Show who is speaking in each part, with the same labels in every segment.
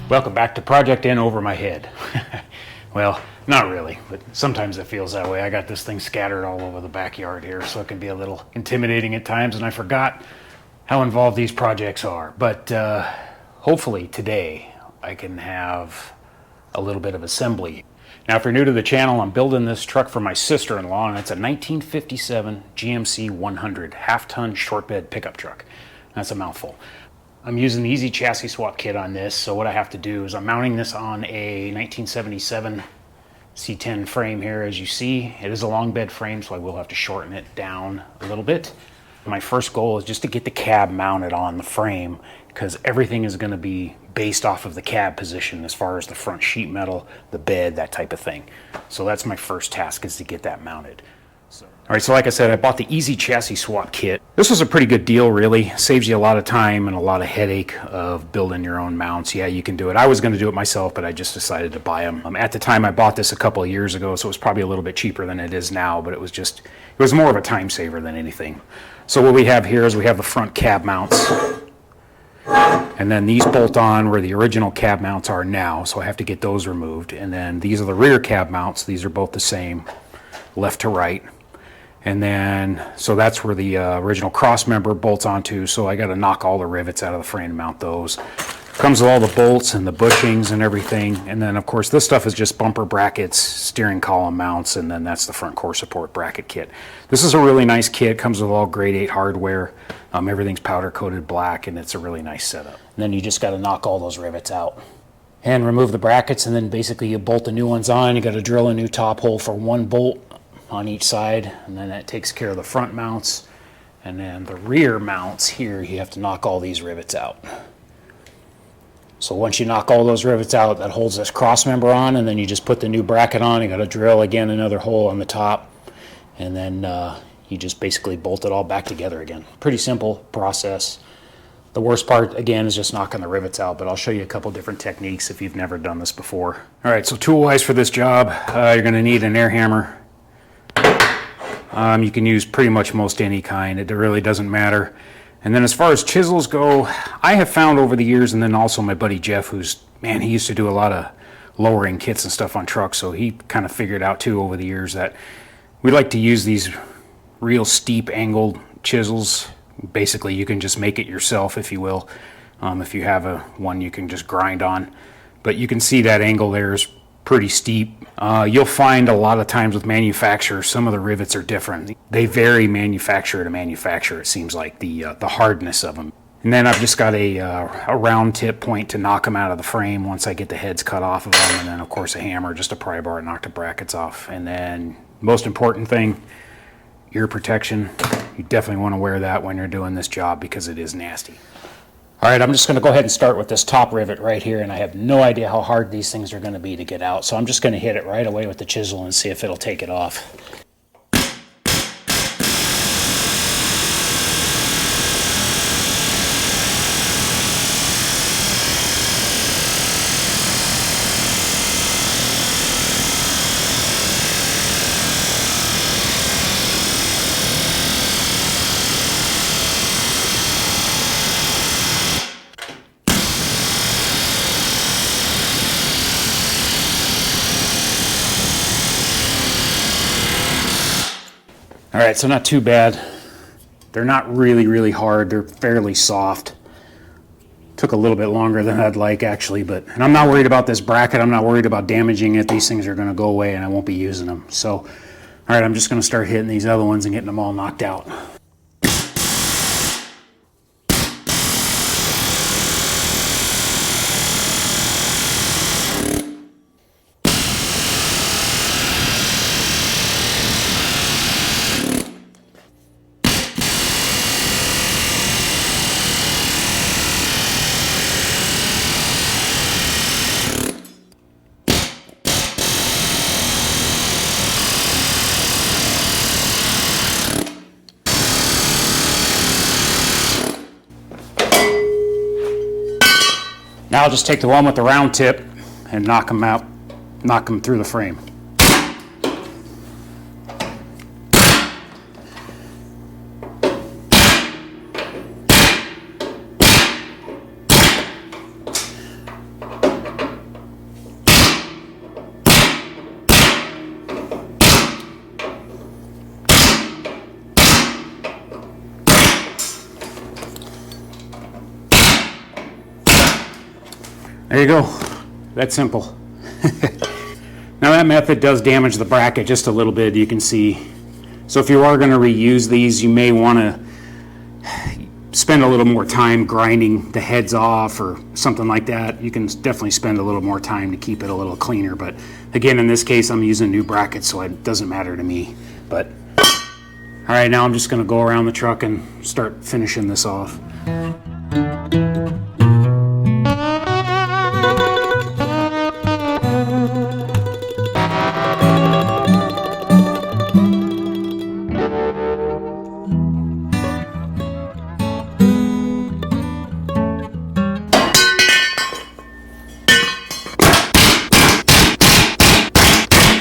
Speaker 1: Welcome back to Project In Over My Head. Well, not really, but sometimes it feels that way. I got this thing scattered all over the backyard here, so it can be a little intimidating at times, and I forgot how involved these projects are. But hopefully today I can have a little bit of assembly. Now, if you're new to the channel, I'm building this truck for my sister-in-law, and it's a 1957 GMC 100 half-ton short bed pickup truck. That's a mouthful. I'm using the Easy Chassis Swap Kit on this, so what I have to do is I'm mounting this on a 1977 C10 frame here, as you see. It is a long bed frame, so I will have to shorten it down a little bit. My first goal is just to get the cab mounted on the frame, because everything is going to be based off of the cab position as far as the front sheet metal, the bed, that type of thing. So that's my first task, is to get that mounted. All right, so like I said, I bought the Easy Chassis Swap Kit. This was a pretty good deal, really. Saves you a lot of time and a lot of headache of building your own mounts. Yeah, you can do it. I was going to do it myself, but I just decided to buy them. At the time, I bought this a couple of years ago, so it was probably a little bit cheaper than it is now, but it was more of a time saver than anything. So what we have here is we have the front cab mounts, and then these bolt on where the original cab mounts are now, so I have to get those removed. And then these are the rear cab mounts. These are both the same, left to right. And then, so that's where the original cross member bolts onto, so I got to knock all the rivets out of the frame to mount those. Comes with all the bolts and the bushings and everything. And then, of course, this stuff is just bumper brackets, steering column mounts, and then that's the front core support bracket kit. This is a really nice kit. Comes with all grade 8 hardware. Everything's powder coated black, and it's a really nice setup. And then you just got to knock all those rivets out and remove the brackets, and then basically you bolt the new ones on. You got to drill a new top hole for one bolt on each side, and then that takes care of the front mounts. And then the rear mounts here, you have to knock all these rivets out. So once you knock all those rivets out, that holds this cross member on, and then you just put the new bracket on. You got to drill again another hole on the top, and then you just basically bolt it all back together again. Pretty simple process. The worst part, again, is just knocking the rivets out, but I'll show you a couple different techniques if you've never done this before. All right, so tool-wise for this job, you're going to need an air hammer. You can use pretty much most any kind. It really doesn't matter. And then as far as chisels go, I have found over the years, and then also my buddy Jeff, he used to do a lot of lowering kits and stuff on trucks, so he kind of figured out too over the years that we like to use these real steep angled chisels. Basically, you can just make it yourself, if you will. If you have one you can just grind on. But you can see that angle there is pretty steep. You'll find a lot of times with manufacturers, some of the rivets are different. They vary manufacturer to manufacturer, it seems like, the hardness of them. And then I've just got a round tip point to knock them out of the frame once I get the heads cut off of them. And then, of course, a hammer, just a pry bar to knock the brackets off. And then, most important thing, ear protection. You definitely want to wear that when you're doing this job because it is nasty. All right, I'm just going to go ahead and start with this top rivet right here, and I have no idea how hard these things are going to be to get out, so I'm just going to hit it right away with the chisel and see if it'll take it off. All right, so not too bad. They're not really hard. They're fairly soft. Took a little bit longer than I'd like, actually, and I'm not worried about this bracket. I'm not worried about damaging it. These things are going to go away, and I won't be using them. So, all right, I'm just going to start hitting these other ones and getting them all knocked out. Now I'll just take the one with the round tip and knock them out, knock them through the frame. There you go. That's simple. Now that method does damage the bracket just a little bit, you can see. So if you are going to reuse these, you may want to spend a little more time grinding the heads off or something like that. You can definitely spend a little more time to keep it a little cleaner. But again, in this case, I'm using new brackets, so it doesn't matter to me. But all right, now I'm just going to go around the truck and start finishing this off.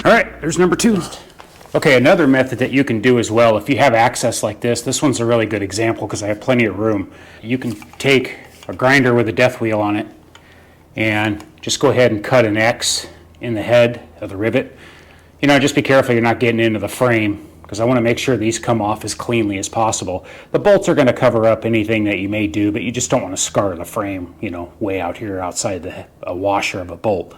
Speaker 1: All right, there's number 2. Okay, another method that you can do as well, if you have access like this one's a really good example because I have plenty of room. You can take a grinder with a death wheel on it and just go ahead and cut an X in the head of the rivet. You know, just be careful you're not getting into the frame because I want to make sure these come off as cleanly as possible. The bolts are going to cover up anything that you may do, but you just don't want to scar the frame, you know, way out here outside a washer of a bolt.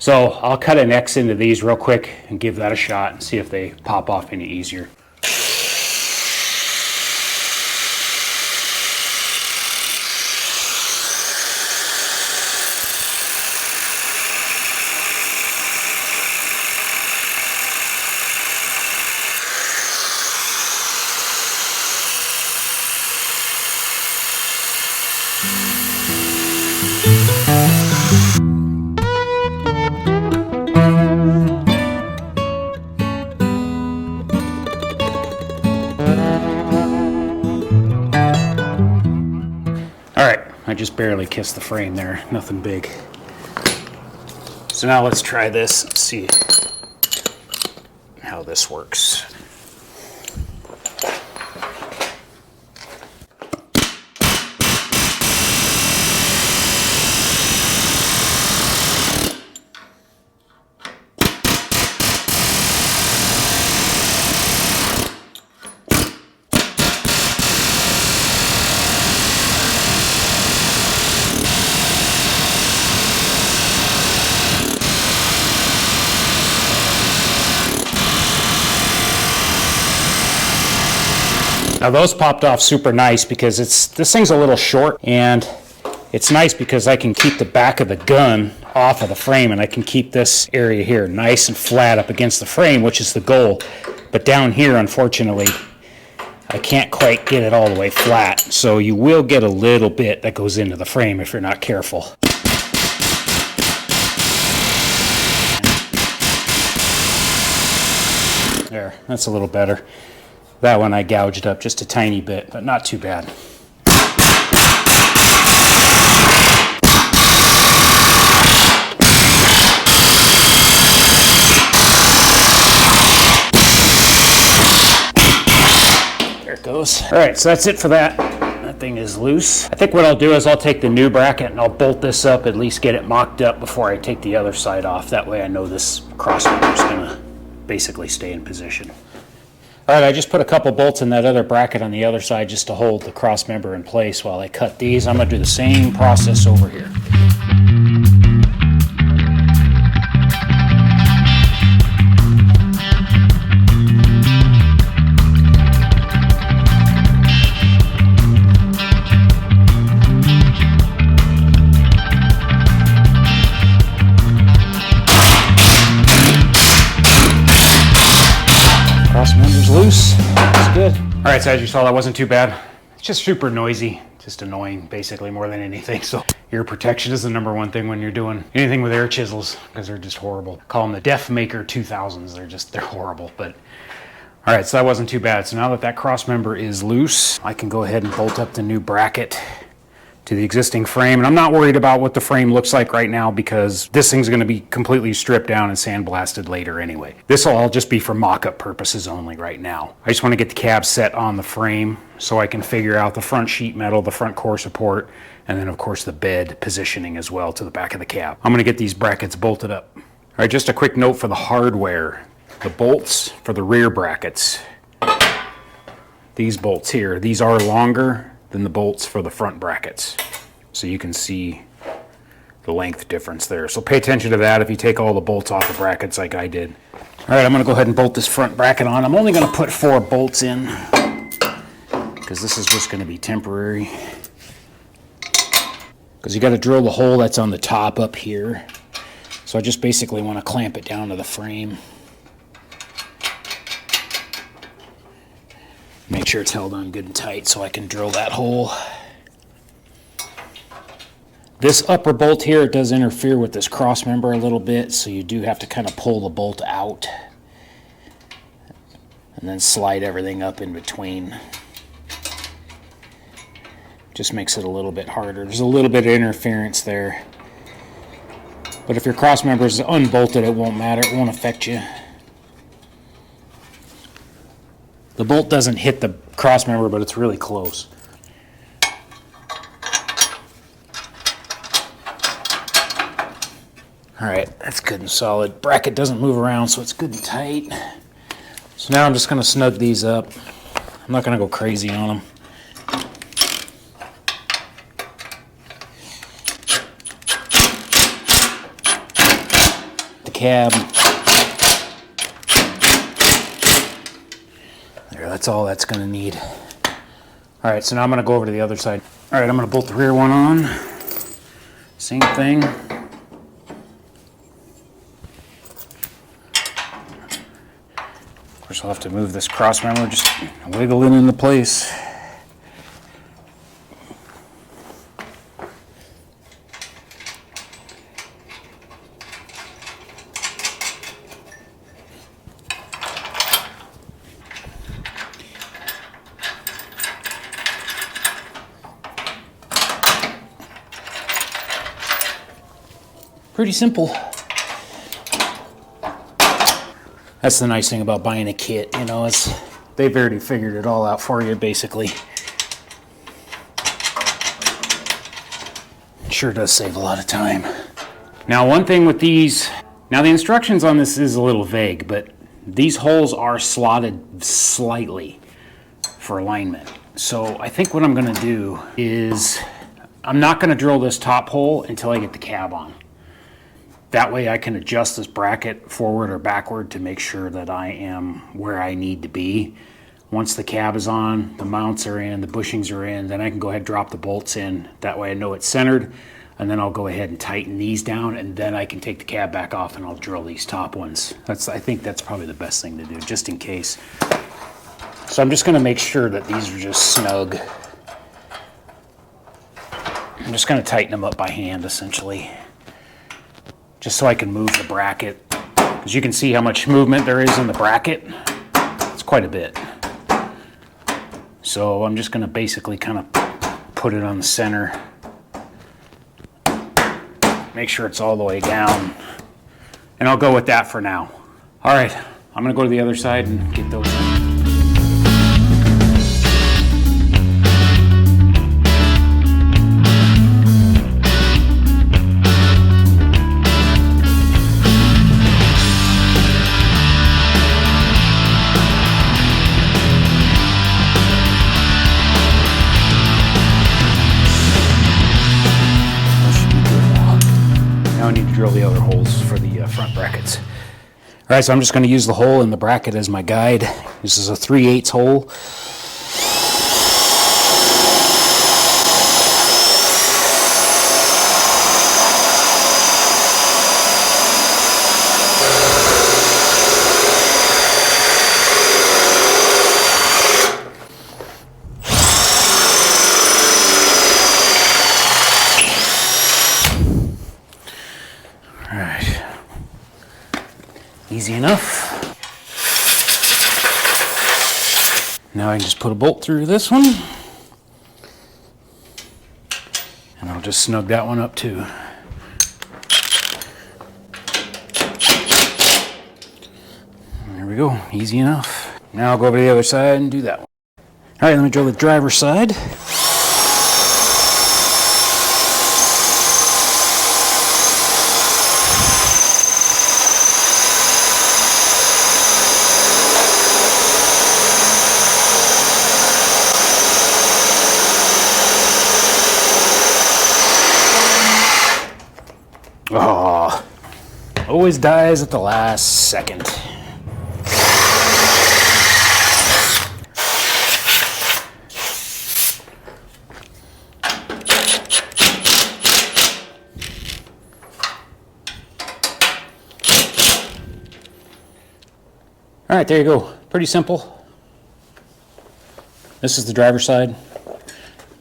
Speaker 1: So I'll cut an X into these real quick and give that a shot and see if they pop off any easier. I just barely kissed the frame there, nothing big. So now let's try this and see how this works. Now those popped off super nice because this thing's a little short, and it's nice because I can keep the back of the gun off of the frame and I can keep this area here nice and flat up against the frame, which is the goal. But down here, unfortunately, I can't quite get it all the way flat. So you will get a little bit that goes into the frame if you're not careful. There, that's a little better. That one I gouged up just a tiny bit, but not too bad. There it goes. All right, so that's it for that. That thing is loose. I think what I'll do is I'll take the new bracket and I'll bolt this up, at least get it mocked up before I take the other side off. That way I know this crossmember is gonna basically stay in position. All right, I just put a couple bolts in that other bracket on the other side just to hold the cross member in place while I cut these. I'm going to do the same process over here. Cross member's loose. That's good. All right, so as you saw, that wasn't too bad. It's just super noisy, just annoying, basically, more than anything. So ear protection is the #1 thing when you're doing anything with air chisels, because they're just horrible. Call them the Def Maker 2000s. They're horrible. But all right, so that wasn't too bad. So now that cross member is loose, I can go ahead and bolt up the new bracket to the existing frame. And I'm not worried about what the frame looks like right now because this thing's going to be completely stripped down and sandblasted later anyway. This will all just be for mock-up purposes only right now. I just want to get the cab set on the frame so I can figure out the front sheet metal, the front core support, and then of course the bed positioning as well to the back of the cab. I'm going to get these brackets bolted up. All right, just a quick note for the hardware. The bolts for the rear brackets, these bolts here, these are longer than the bolts for the front brackets. So you can see the length difference there. So pay attention to that if you take all the bolts off the brackets like I did. All right, I'm going to go ahead and bolt this front bracket on. I'm only going to put 4 bolts in because this is just going to be temporary. Because you got to drill the hole that's on the top up here. So I just basically want to clamp it down to the frame. Make sure it's held on good and tight so I can drill that hole. This upper bolt here, it does interfere with this cross member a little bit, so you do have to kind of pull the bolt out and then slide everything up in between. Just makes it a little bit harder. There's a little bit of interference there. But if your cross member is unbolted, it won't matter. It won't affect you. The bolt doesn't hit the cross member, but it's really close. Alright, that's good and solid. Bracket doesn't move around, so it's good and tight. So now I'm just going to snug these up. I'm not going to go crazy on them. The cab. There, that's all that's going to need. Alright, so now I'm going to go over to the other side. Alright, I'm going to bolt the rear one on. Same thing. Of course, I'll have to move this cross member, just wiggle it into place. Pretty simple. That's the nice thing about buying a kit, you know, they've already figured it all out for you, basically. It sure does save a lot of time. Now, one thing with these, now the instructions on this is a little vague, but these holes are slotted slightly for alignment. So I think what I'm going to do is, I'm not going to drill this top hole until I get the cab on. That way I can adjust this bracket forward or backward to make sure that I am where I need to be. Once the cab is on, the mounts are in, the bushings are in, then I can go ahead and drop the bolts in. That way I know it's centered, and then I'll go ahead and tighten these down, and then I can take the cab back off and I'll drill these top ones. I think that's probably the best thing to do, just in case. So I'm just going to make sure that these are just snug. I'm just going to tighten them up by hand, essentially. Just so I can move the bracket. As you can see how much movement there is in the bracket. It's quite a bit. So I'm just going to basically kind of put it on the center. Make sure it's all the way down. And I'll go with that for now. Alright, I'm going to go to the other side and get those in. I need to drill the other holes for the front brackets. Alright, so I'm just going to use the hole in the bracket as my guide. This is a 3/8 hole. Alright, easy enough. Now I can just put a bolt through this one. And I'll just snug that one up too. There we go, easy enough. Now I'll go over to the other side and do that one. Alright, let me drill the driver's side. Oh, always dies at the last second. All right, there you go. Pretty simple. This is the driver's side.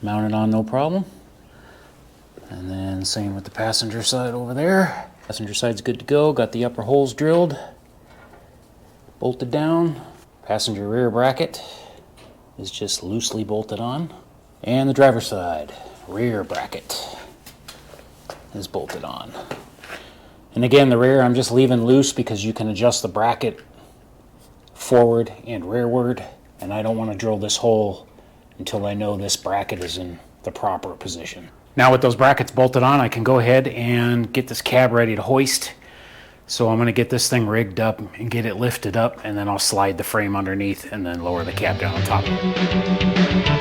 Speaker 1: Mounted on no problem. And then same with the passenger side over there. Passenger side's good to go. Got the upper holes drilled. Bolted down. Passenger rear bracket is just loosely bolted on. And the driver's side rear bracket is bolted on. And again, the rear I'm just leaving loose because you can adjust the bracket forward and rearward, and I don't want to drill this hole until I know this bracket is in the proper position. Now with those brackets bolted on, I can go ahead and get this cab ready to hoist. So I'm going to get this thing rigged up and get it lifted up, and then I'll slide the frame underneath and then lower the cab down on top of it.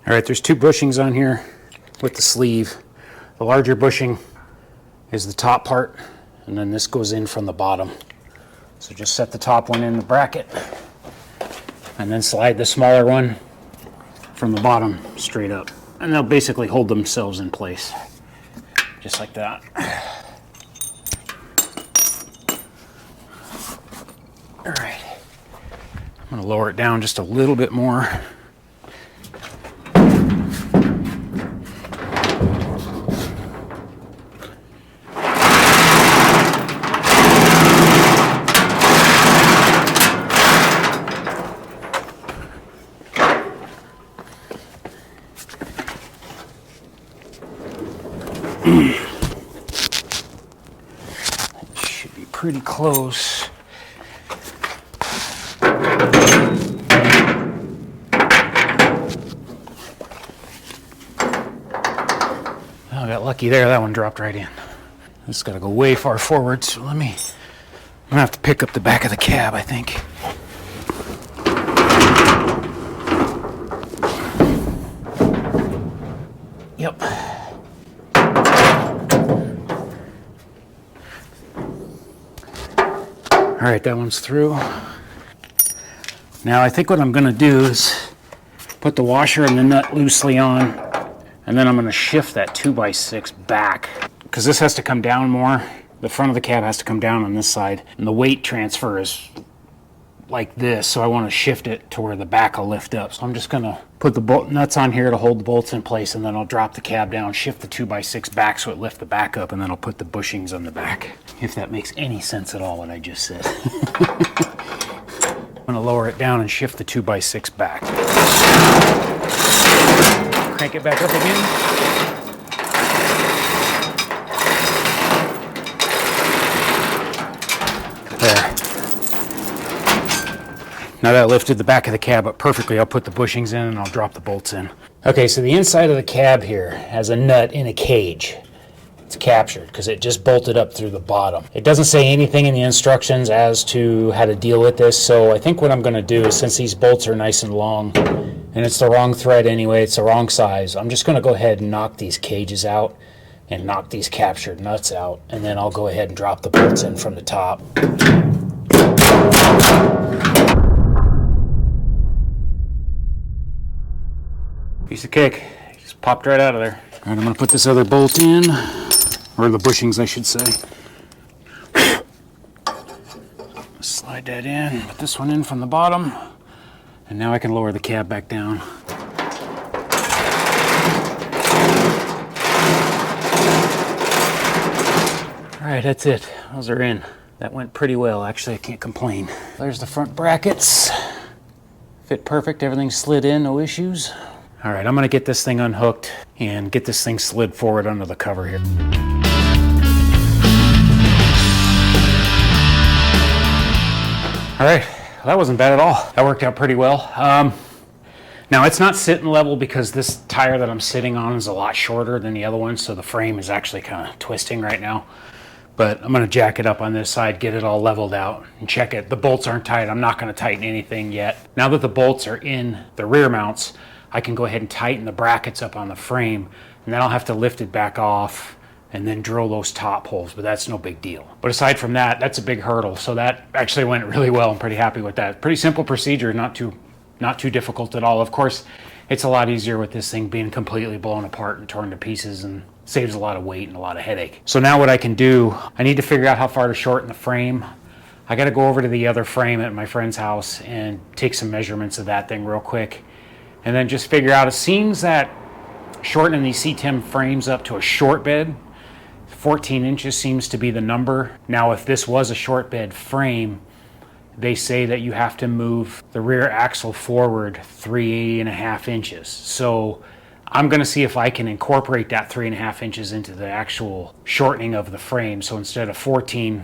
Speaker 1: All right, there's two bushings on here with the sleeve. The larger bushing is the top part, and then this goes in from the bottom. So just set the top one in the bracket, and then slide the smaller one from the bottom straight up. And they'll basically hold themselves in place, just like that. All right, I'm gonna lower it down just a little bit more. Should be pretty close. Oh, I got lucky there. That one dropped right in. It's got to go way far forward, so I'm gonna have to pick up the back of the cab, I think. Yep. All right, that one's through. Now I think what I'm gonna do is put the washer and the nut loosely on, and then I'm gonna shift that 2x6 back, because this has to come down more. The front of the cab has to come down on this side, and the weight transfer is like this, so I want to shift it to where the back will lift up. So I'm just gonna put the bolt nuts on here to hold the bolts in place, and then I'll drop the cab down, shift the 2x6 back so it lifts the back up, and then I'll put the bushings on the back. If that makes any sense at all, what I just said. I'm gonna lower it down and shift the 2x6 back. Crank it back up again. There. Now that lifted the back of the cab up perfectly, I'll put the bushings in and I'll drop the bolts in. Okay, so the inside of the cab here has a nut in a cage. It's captured because it just bolted up through the bottom. It doesn't say anything in the instructions as to how to deal with this, so I think what I'm going to do is, since these bolts are nice and long, and it's the wrong thread anyway, it's the wrong size, I'm just going to go ahead and knock these cages out and knock these captured nuts out, and then I'll go ahead and drop the bolts in from the top. Piece of cake. Just popped right out of there. All right, I'm going to put this other bolt in, or the bushings I should say. Slide that in, put this one in from the bottom, and now I can lower the cab back down. All right, that's it. Those are in. That went pretty well. Actually, I can't complain. There's the front brackets. Fit perfect. Everything slid in, no issues. All right, I'm gonna get this thing unhooked and get this thing slid forward under the cover here. All right, well, that wasn't bad at all. That worked out pretty well. Now it's not sitting level because this tire that I'm sitting on is a lot shorter than the other one, so the frame is actually kind of twisting right now. But I'm going to jack it up on this side, get it all leveled out, and check it. The bolts aren't tight. I'm not going to tighten anything yet. Now that the bolts are in the rear mounts, I can go ahead and tighten the brackets up on the frame, and then I'll have to lift it back off and then drill those top holes, but that's no big deal. But aside from that, that's a big hurdle. So that actually went really well. I'm pretty happy with that. Pretty simple procedure, not too difficult at all. Of course, it's a lot easier with this thing being completely blown apart and torn to pieces, and saves a lot of weight and a lot of headache. So now what I can do, I need to figure out how far to shorten the frame. I got to go over to the other frame at my friend's house and take some measurements of that thing real quick, and then just figure out, it seems that shortening these C10 frames up to a short bed, 14 inches seems to be the number. Now if this was a short bed frame, they say that you have to move the rear axle forward 3.5 inches. So I'm going to see if I can incorporate that 3.5 inches into the actual shortening of the frame. So instead of 14,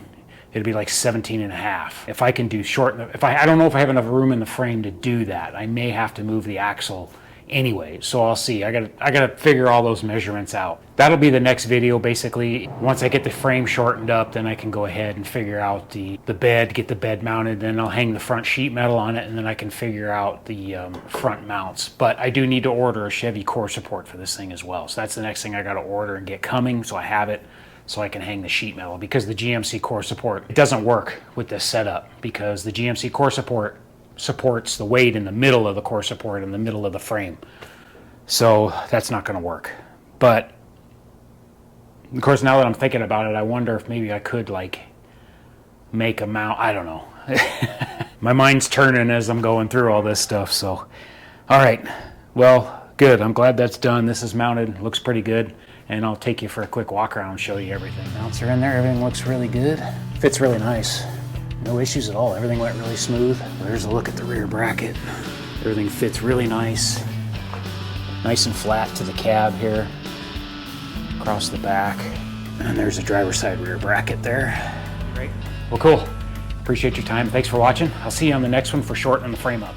Speaker 1: it'd be like 17.5. If I can do I don't know if I have enough room in the frame to do that. I may have to move the axle anyway, so I'll see. I gotta figure all those measurements out. That'll be the next video. Basically, once I get the frame shortened up, then I can go ahead and figure out the bed, get the bed mounted, then I'll hang the front sheet metal on it, and then I can figure out the front mounts. But I do need to order a Chevy core support for this thing as well, so that's the next thing I gotta order and get coming, so I have it, so I can hang the sheet metal, because the GMC core support, it doesn't work with this setup, because the GMC core support supports the weight in the middle of the core support, in the middle of the frame. So that's not going to work. But of course, now that I'm thinking about it, I wonder if maybe I could like make a mount. I don't know. My mind's turning as I'm going through all this stuff. So, all right. Well, good. I'm glad that's done. This is mounted. Looks pretty good. And I'll take you for a quick walk around and show you everything. Mounts are in there. Everything looks really good. Fits really nice. No issues at all. Everything went really smooth. There's a look at the rear bracket. Everything fits really nice. Nice and flat to the cab here. Across the back. And there's a driver's side rear bracket there. Great. Well, cool. Appreciate your time. Thanks for watching. I'll see you on the next one for shortening the frame up.